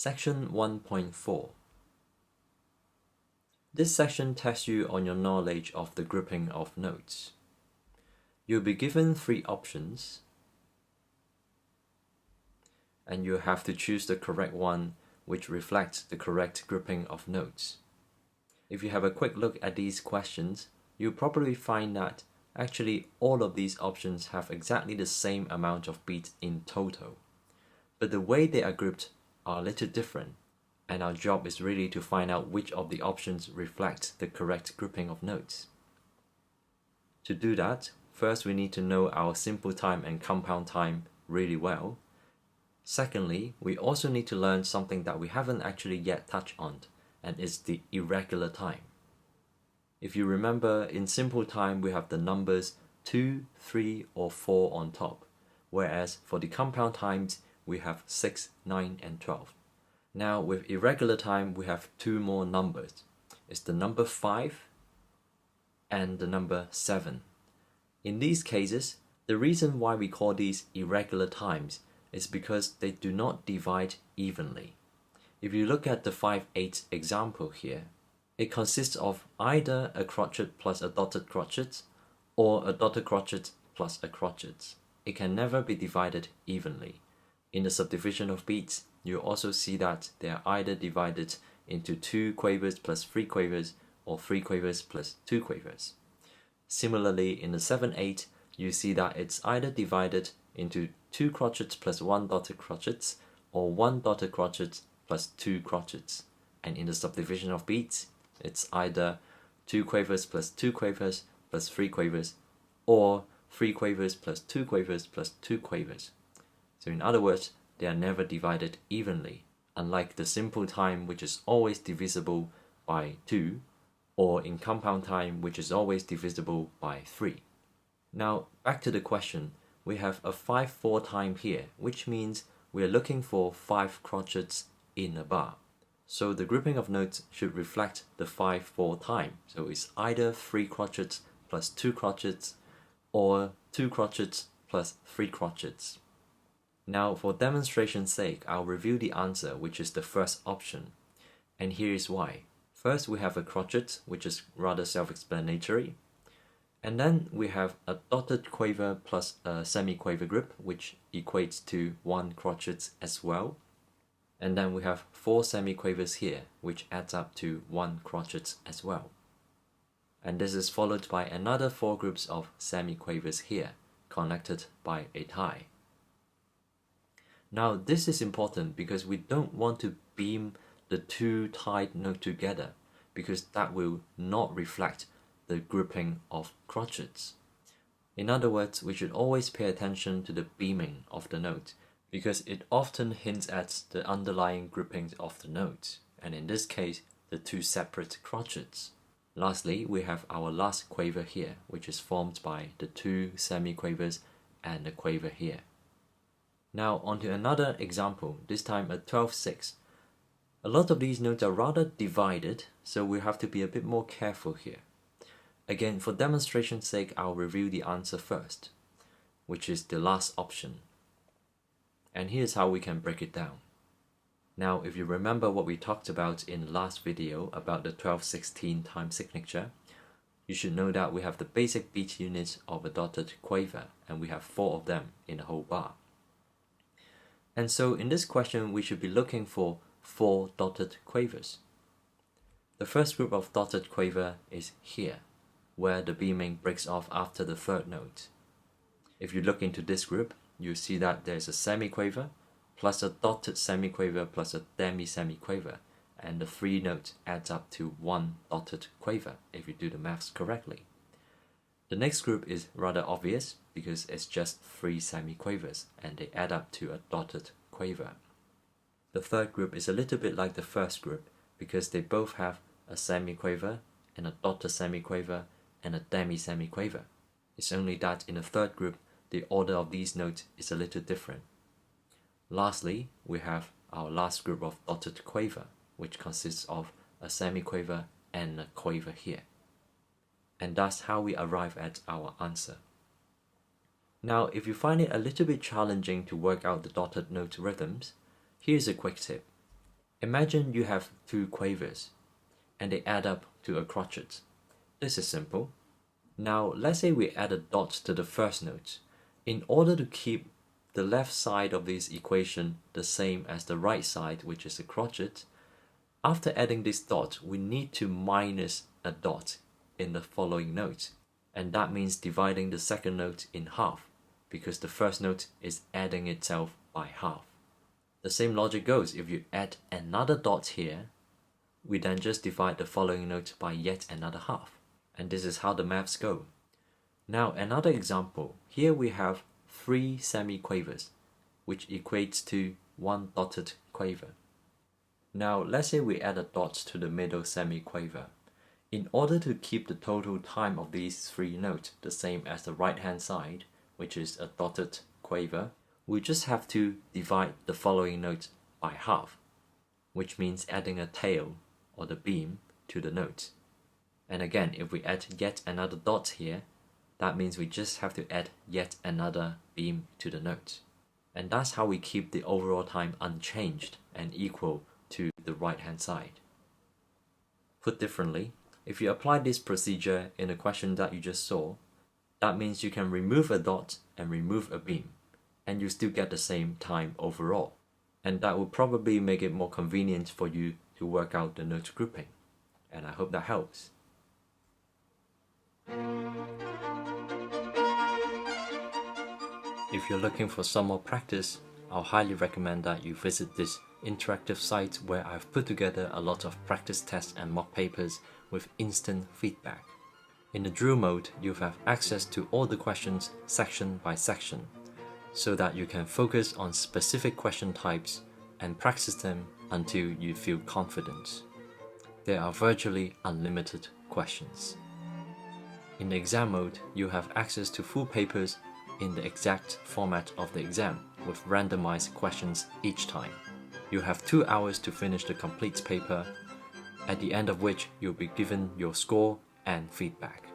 Section 1.4. This section tests you on your knowledge of the grouping of notes. You'll be given 3 options, and you have to choose the correct one which reflects the correct grouping of notes. If you have a quick look at these questions, you'll probably find that actually all of these options have exactly the same amount of beats in total, but the way they are grouped are a little different, and our job is really to find out which of the options reflect the correct grouping of notes. To do that, first we need to know our simple time and compound time really well. Secondly, we also need to learn something that we haven't actually yet touched on, and it's the irregular time. If you remember, in simple time we have the numbers 2, 3 or 4 on top, whereas for the compound times we have 6, 9 and 12. Now with irregular time we have 2 more numbers. It's the number 5 and the number 7. In these cases, the reason why we call these irregular times is because they do not divide evenly. If you look at the 5/8 example here, it consists of either a crotchet plus a dotted crotchet or a dotted crotchet plus a crotchet. It can never be divided evenly. In the subdivision of beats, you also see that they are either divided into 2 quavers plus 3 quavers or 3 quavers plus 2 quavers. Similarly, in the 7/8, you see that it's either divided into 2 crotchets plus 1 dotted crotchet or 1 dotted crotchet plus 2 crotchets. And in the subdivision of beats, it's either 2 quavers plus 2 quavers plus 3 quavers or 3 quavers plus 2 quavers plus 2 quavers. So in other words, they are never divided evenly, unlike the simple time which is always divisible by 2, or in compound time which is always divisible by 3. Now back to the question, we have a 5/4 time here, which means we are looking for 5 crotchets in a bar. So the grouping of notes should reflect the 5/4 time. So it's either 3 crotchets plus 2 crotchets or 2 crotchets plus 3 crotchets. Now for demonstration's sake, I'll review the answer, which is the first option. And here is why. First we have a crotchet, which is rather self-explanatory. And then we have a dotted quaver plus a semi-quaver group, which equates to 1 crotchet as well. And then we have 4 semi-quavers here, which adds up to 1 crotchet as well. And this is followed by another 4 groups of semi-quavers here, connected by a tie. Now this is important because we don't want to beam the 2 tied notes together, because that will not reflect the grouping of crotchets. In other words, we should always pay attention to the beaming of the note, because it often hints at the underlying groupings of the notes, and in this case, the 2 separate crotchets. Lastly, we have our last quaver here, which is formed by the 2 semi-quavers and the quaver here. Now onto another example, this time a 12/6. A lot of these notes are rather divided, so we have to be a bit more careful here. Again, for demonstration's sake, I'll review the answer first, which is the last option. And here's how we can break it down. Now, if you remember what we talked about in the last video about the 12/16 time signature, you should know that we have the basic beat units of a dotted quaver, and we have 4 of them in a whole bar. And so in this question, we should be looking for 4 dotted quavers. The first group of dotted quaver is here, where the beaming breaks off after the 3rd note. If you look into this group, you see that there's a semi-quaver, plus a dotted semi-quaver, plus a demi-semi-quaver, and the 3 notes adds up to 1 dotted quaver, if you do the maths correctly. The next group is rather obvious, because it's just 3 semi-quavers, and they add up to a dotted quaver. The third group is a little bit like the first group, because they both have a semi-quaver, and a dotted semi-quaver, and a demi-semi-quaver. It's only that in the third group, the order of these notes is a little different. Lastly, we have our last group of dotted quaver, which consists of a semi-quaver and a quaver here. And that's how we arrive at our answer. Now, if you find it a little bit challenging to work out the dotted note rhythms, here's a quick tip. Imagine you have two quavers, and they add up to a crotchet. This is simple. Now let's say we add a dot to the first note. In order to keep the left side of this equation the same as the right side, which is the crotchet, after adding this dot, we need to minus a dot in the following note. And that means dividing the second note in half, because the first note is adding itself by half. The same logic goes if you add another dot here, we then just divide the following note by yet another half. And this is how the maths go. Now another example. Here we have 3 semiquavers, which equates to 1 dotted quaver. Now let's say we add a dot to the middle semiquaver. In order to keep the total time of these 3 notes the same as the right hand side, which is a dotted quaver, we just have to divide the following note by half, which means adding a tail or the beam to the note. And again, if we add yet another dot here, that means we just have to add yet another beam to the note. And that's how we keep the overall time unchanged and equal to the right hand side. Put differently, if you apply this procedure in the question that you just saw, that means you can remove a dot and remove a beam, and you still get the same time overall. And that will probably make it more convenient for you to work out the note grouping. And I hope that helps. If you're looking for some more practice, I'll highly recommend that you visit this interactive site where I've put together a lot of practice tests and mock papers with instant feedback. In the drill mode, you'll have access to all the questions section by section, so that you can focus on specific question types and practice them until you feel confident. There are virtually unlimited questions. In the exam mode, you have access to full papers in the exact format of the exam, with randomized questions each time. You have 2 hours to finish the complete paper, at the end of which you'll be given your score and feedback.